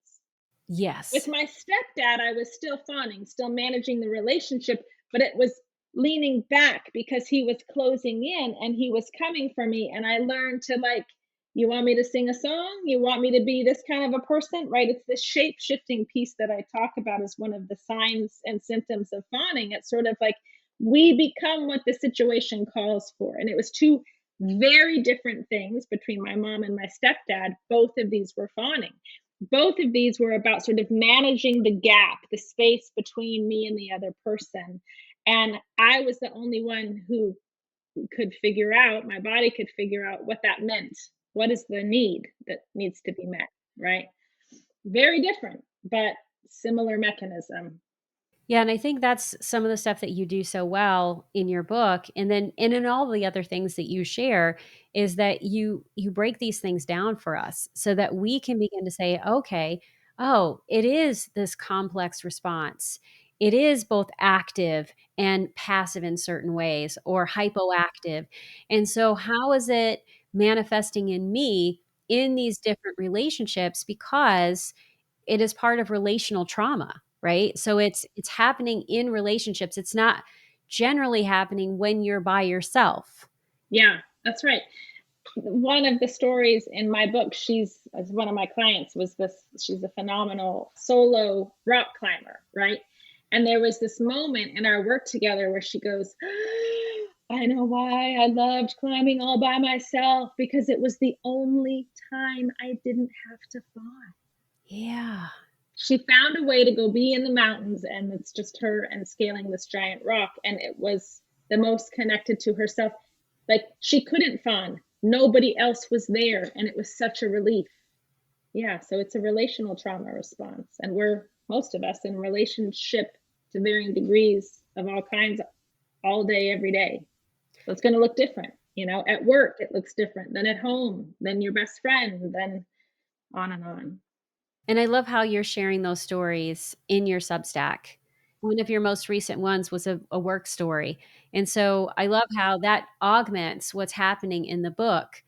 [SPEAKER 2] With
[SPEAKER 1] Yes.
[SPEAKER 2] my stepdad, I was still fawning, still managing the relationship, but it was leaning back because he was closing in and he was coming for me. And I learned to like, you want me to sing a song? You want me to be this kind of a person, right? It's the shape shifting piece that I talk about as one of the signs and symptoms of fawning. It's sort of like we become what the situation calls for. And it was two very different things between my mom and my stepdad. Both of these were fawning. Both of these were about sort of managing the gap, the space between me and the other person. And I was the only one who could figure out, my body could figure out what that meant. What is the need that needs to be met, right? Very different, but similar mechanism.
[SPEAKER 1] Yeah, and I think that's some of the stuff that you do so well in your book, and in all the other things that you share is that you break these things down for us so that we can begin to say, okay, oh, it is this complex response. It is both active and passive in certain ways or hypoactive. And so how is it manifesting in me in these different relationships because it is part of relational trauma, right? So it's happening in relationships. It's not generally happening when you're by yourself.
[SPEAKER 2] Yeah, that's right. one of the stories in my book, she's as one of my clients was this, she's a phenomenal solo rock climber, right? And there was this moment in our work together where she goes, I know why I loved climbing all by myself, because it was the only time I didn't have to fly.
[SPEAKER 1] Yeah.
[SPEAKER 2] She found a way to go be in the mountains, and it's just her and scaling this giant rock, and it was the most connected to herself. Like, she couldn't fawn, nobody else was there, and it was such a relief. Yeah, so it's a relational trauma response, and we're, most of us, in relationship to varying degrees of all kinds, all day every day. So it's going to look different. At work it looks different than at home, than your best friend, then on and on.
[SPEAKER 1] And I love how you're sharing those stories in your Substack. One of your most recent ones was a work story. And so I love how that augments what's happening in the book.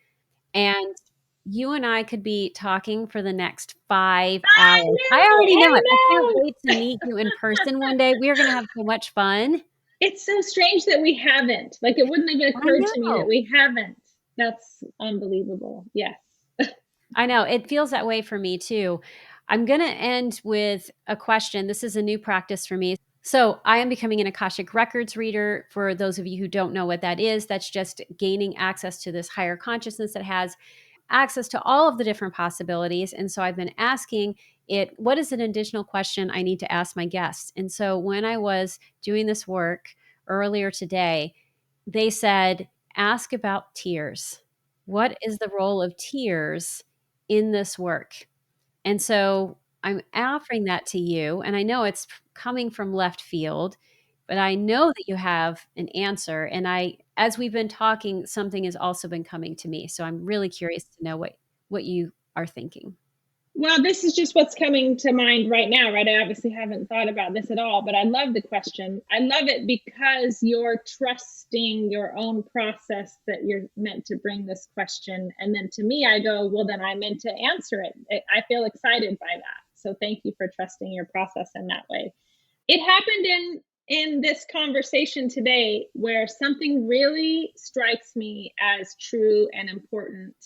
[SPEAKER 1] And you and I could be talking for the next 5
[SPEAKER 2] I
[SPEAKER 1] hours. I
[SPEAKER 2] know,
[SPEAKER 1] already know
[SPEAKER 2] I
[SPEAKER 1] it. I can't
[SPEAKER 2] know.
[SPEAKER 1] wait to meet you in person one day. We are gonna have so much fun.
[SPEAKER 2] It's so strange that we haven't. Like, it wouldn't have
[SPEAKER 1] I
[SPEAKER 2] occurred to me that
[SPEAKER 1] know.
[SPEAKER 2] we haven't. That's unbelievable. Yes.
[SPEAKER 1] I know. It feels that way for me too. I'm gonna end with a question. This is a new practice for me. So, I am becoming an Akashic Records reader. For those of you who don't know what that is, that's just gaining access to this higher consciousness that has access to all of the different possibilities. And so I've been asking it, what is an additional question I need to ask my guests? And so when I was doing this work earlier today, they said, ask about tears. What is the role of tears in this work? And so I'm offering that to you. And I know it's coming from left field, but I know that you have an answer. And as we've been talking, something has also been coming to me. So I'm really curious to know what you are thinking.
[SPEAKER 2] Well, this is just what's coming to mind right now, right? I obviously haven't thought about this at all, but I love the question. I love it because you're trusting your own process that you're meant to bring this question. And then to me, I go, well, then I meant to answer it. I feel excited by that. So thank you for trusting your process in that way. It happened in this conversation today where something really strikes me as true and important,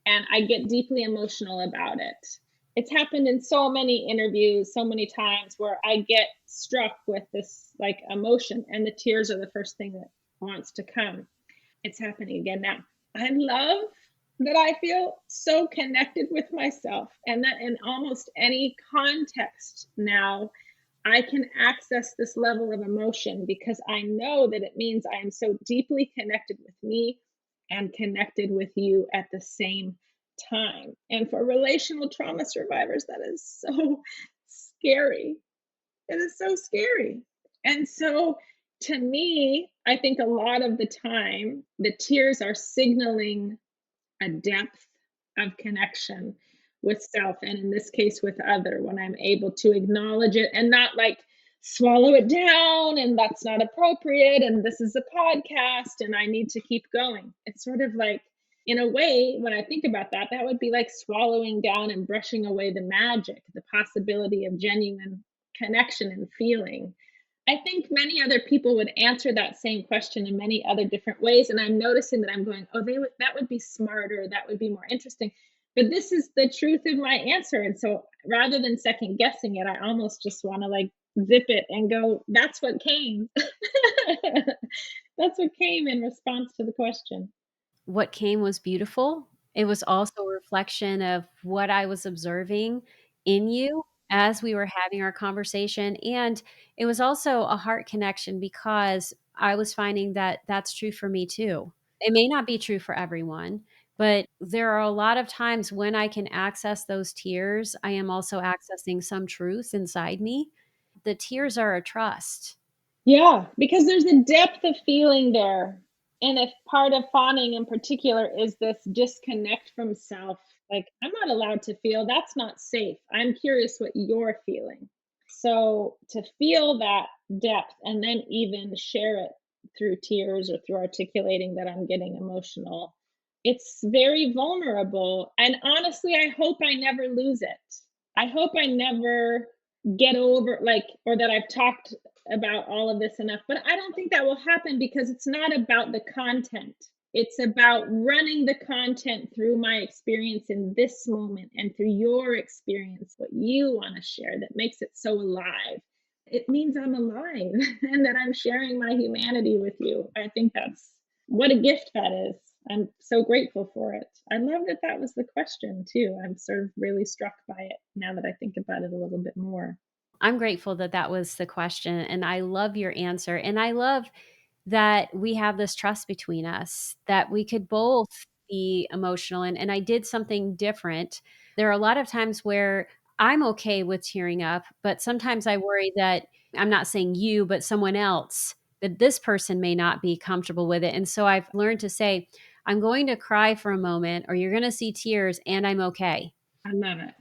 [SPEAKER 2] and I get deeply emotional about it. It's happened in so many interviews, so many times where I get struck with this like emotion, and the tears are the first thing that wants to come. It's happening again now. I love that I feel so connected with myself, and that in almost any context now I can access this level of emotion because I know that it means I am so deeply connected with me and connected with you at the same time. And for relational trauma survivors, that is so scary. It is so scary. And so, to me, I think a lot of the time, the tears are signaling a depth of connection with self, and in this case with other, when I'm able to acknowledge it and not like swallow it down and that's not appropriate and this is a podcast and I need to keep going. It's sort of like, in a way, when I think about that, that would be like swallowing down and brushing away the magic, the possibility of genuine connection and feeling. I think many other people would answer that same question in many other different ways, and I'm noticing that I'm going, "Oh, that would be smarter, that would be more interesting." But this is the truth of my answer, and so rather than second guessing it, I almost just wanna, like, zip it and go, "That's what came." That's what came in response to the question.
[SPEAKER 1] What came was beautiful. It was also a reflection of what I was observing in you as we were having our conversation. And it was also a heart connection because I was finding that that's true for me too. It may not be true for everyone, but there are a lot of times when I can access those tears, I am also accessing some truth inside me. The tears are a trust.
[SPEAKER 2] Yeah, because there's a depth of feeling there. And if part of fawning in particular is this disconnect from self, like, I'm not allowed to feel, that's not safe. I'm curious what you're feeling. So to feel that depth and then even share it through tears or through articulating that I'm getting emotional, it's very vulnerable. And honestly, I hope I never lose it. I hope I never get over, like, or that I've talked about all of this enough, but I don't think that will happen because it's not about the content. It's about running the content through my experience in this moment and through your experience, what you want to share that makes it so alive. It means I'm alive and that I'm sharing my humanity with you. I think that's what a gift that is. I'm so grateful for it. I love that that was the question, too. I'm sort of really struck by it now that I think about it a little bit more.
[SPEAKER 1] I'm grateful that that was the question. And I love your answer. And I love that we have this trust between us, that we could both be emotional. And I did something different. There are a lot of times where I'm okay with tearing up, but sometimes I worry that I'm not saying you, but someone else, that this person may not be comfortable with it. And so I've learned to say, I'm going to cry for a moment, or you're going to see tears, and I'm okay.
[SPEAKER 2] I love it.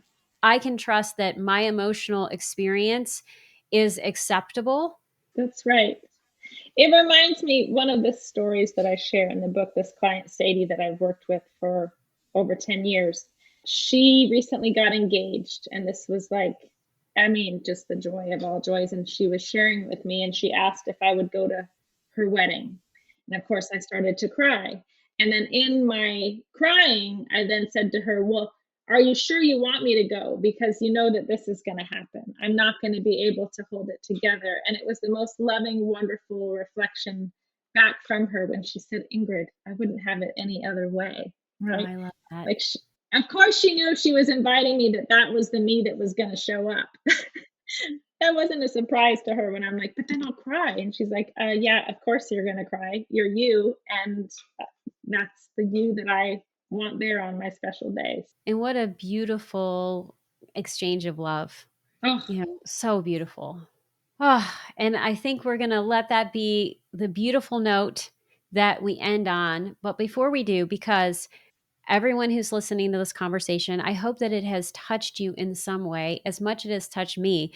[SPEAKER 1] I can trust that my emotional experience is acceptable.
[SPEAKER 2] That's right. It reminds me one of the stories that I share in the book. This client, Sadie, that I've worked with for over 10 years, she recently got engaged. And this was like, I mean, just the joy of all joys. And she was sharing with me and she asked if I would go to her wedding. And of course, I started to cry. And then in my crying, I then said to her, well, are you sure you want me to go? Because you know that this is going to happen. I'm not going to be able to hold it together. And it was the most loving, wonderful reflection back from her when she said, Ingrid, I wouldn't have it any other way.
[SPEAKER 1] Oh,
[SPEAKER 2] Right.
[SPEAKER 1] I love that.
[SPEAKER 2] Like, of course, she knew she was inviting me, that that was the me that was going to show up. That wasn't a surprise to her when I'm like, but then I'll cry. And she's like, yeah, of course you're going to cry. You're you. And that's the you that I want there on my special days.
[SPEAKER 1] And what a beautiful exchange of love.
[SPEAKER 2] Oh,
[SPEAKER 1] You know, so beautiful. And I think we're going to let that be the beautiful note that we end on. But before we do, because everyone who's listening to this conversation, I hope that it has touched you in some way as much as it has touched me.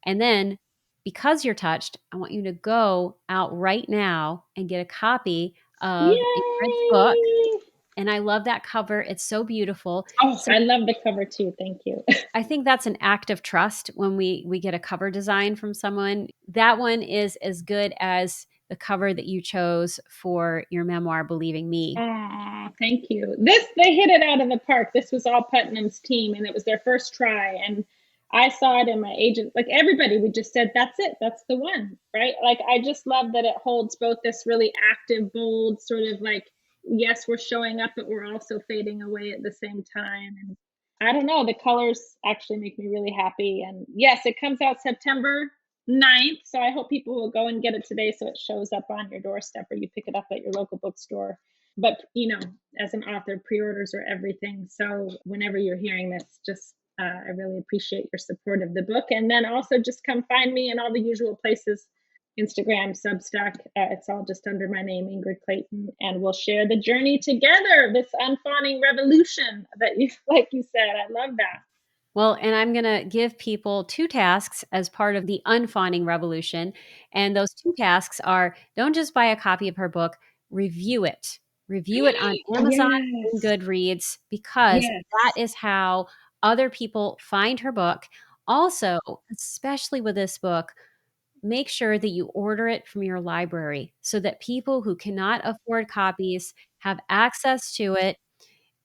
[SPEAKER 1] And then, because you're touched, I want you to go out right now and get a copy of Ingrid's book.
[SPEAKER 2] yay.
[SPEAKER 1] And I love that cover. It's so beautiful.
[SPEAKER 2] Oh,
[SPEAKER 1] So
[SPEAKER 2] I love the cover too. Thank you.
[SPEAKER 1] I think that's an act of trust when we get a cover design from someone. That one is as good as the cover that you chose for your memoir, Believing Me.
[SPEAKER 2] Oh, thank you. This, they hit it out of the park. This was all Putnam's team, and it was their first try. And I saw it in my agent, like everybody, we just said, that's it, that's the one, right? Like, I just love that it holds both this really active, bold, sort of like, yes, we're showing up, but we're also fading away at the same time. And I don't know, the colors actually make me really happy. And yes, it comes out September 9th. So I hope people will go and get it today so it shows up on your doorstep or you pick it up at your local bookstore. But, you know, as an author, pre-orders are everything. So whenever you're hearing this, just I really appreciate your support of the book. And then also just come find me in all the usual places, Instagram, Substack. It's all just under my name, Ingrid Clayton. And we'll share the journey together, this unfawning revolution that you, like you said, I love that.
[SPEAKER 1] Well, and I'm going to give people 2 tasks as part of the unfawning revolution. And those 2 tasks are, don't just buy a copy of her book, review it. Review it on Amazon and
[SPEAKER 2] Yes.
[SPEAKER 1] Goodreads, because that
[SPEAKER 2] Yes.
[SPEAKER 1] is how other people find her book. Also, especially with this book, make sure that you order it from your library so that people who cannot afford copies have access to it.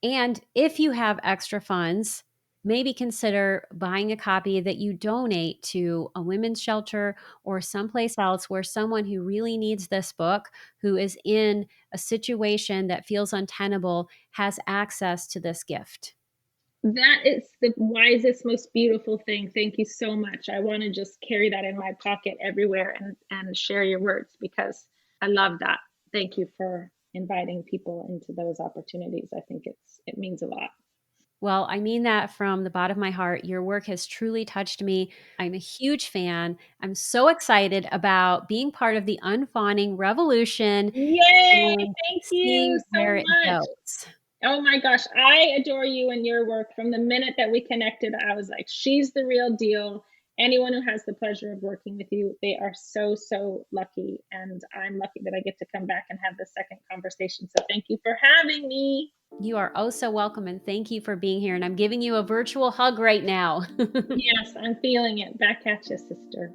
[SPEAKER 1] And if you have extra funds, maybe consider buying a copy that you donate to a women's shelter or someplace else where someone who really needs this book, who is in a situation that feels untenable, has access to this gift.
[SPEAKER 2] That is the wisest, most beautiful thing. Thank you so much. I want to just carry that in my pocket everywhere and share your words because I love that. Thank you for inviting people into those opportunities. I think it means a lot.
[SPEAKER 1] Well, I mean that from the bottom of my heart. Your work has truly touched me. I'm a huge fan. I'm so excited about being part of the unfawning revolution
[SPEAKER 2] Yay!
[SPEAKER 1] and
[SPEAKER 2] Thank you
[SPEAKER 1] seeing
[SPEAKER 2] so
[SPEAKER 1] where it
[SPEAKER 2] much.
[SPEAKER 1] goes.
[SPEAKER 2] Oh my gosh, I adore you and your work. From the minute that we connected, I was like, she's the real deal. Anyone who has the pleasure of working with you, they are so, so lucky. And I'm lucky that I get to come back and have this second conversation. So thank you for having me.
[SPEAKER 1] You are oh so welcome, and thank you for being here. And I'm giving you a virtual hug right now.
[SPEAKER 2] Yes, I'm feeling it. Back at you, sister.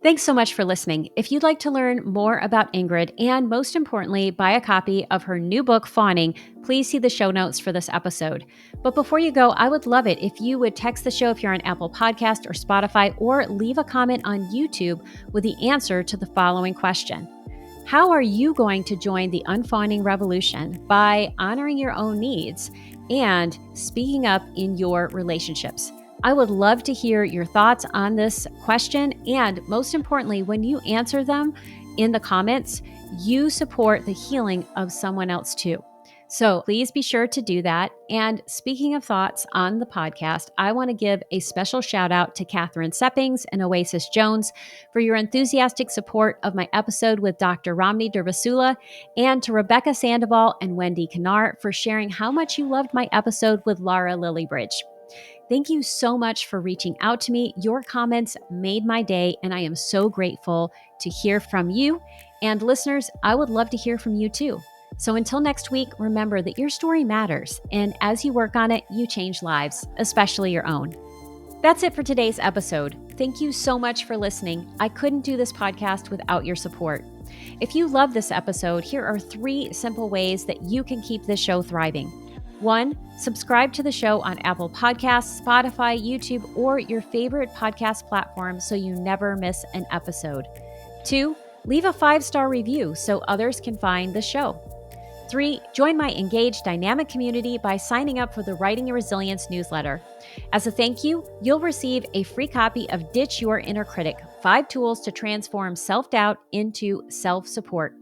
[SPEAKER 1] Thanks so much for listening. If you'd like to learn more about Ingrid and, most importantly, buy a copy of her new book, Fawning, please see the show notes for this episode. But before you go, I would love it if you would text the show if you're on Apple Podcast or Spotify, or leave a comment on YouTube with the answer to the following question. How are you going to join the unfawning revolution by honoring your own needs and speaking up in your relationships? I would love to hear your thoughts on this question. And most importantly, when you answer them in the comments, you support the healing of someone else too. So please be sure to do that. And speaking of thoughts on the podcast, I want to give a special shout out to Catherine Seppings and Oasis Jones for your enthusiastic support of my episode with Dr. Ramni Durvasula, and to Rebecca Sandoval and Wendy Kennard for sharing how much you loved my episode with Lara Lilybridge. Thank you so much for reaching out to me. Your comments made my day, and I am so grateful to hear from you. And listeners, I would love to hear from you too. So until next week, remember that your story matters, and as you work on it, you change lives, especially your own. That's it for today's episode. Thank you so much for listening. I couldn't do this podcast without your support. If you love this episode, here are 3 simple ways that you can keep this show thriving. 1, subscribe to the show on Apple Podcasts, Spotify, YouTube, or your favorite podcast platform so you never miss an episode. 2, leave a 5-star review so others can find the show. 3, join my engaged dynamic community by signing up for the Writing Your Resilience newsletter. As a thank you, you'll receive a free copy of Ditch Your Inner Critic: 5 Tools to Transform Self-Doubt into Self-Support.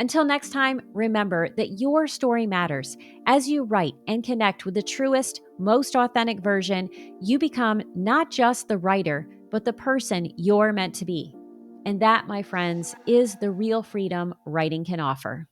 [SPEAKER 1] Until next time, remember that your story matters. As you write and connect with the truest, most authentic version, you become not just the writer, but the person you're meant to be. And that, my friends, is the real freedom writing can offer.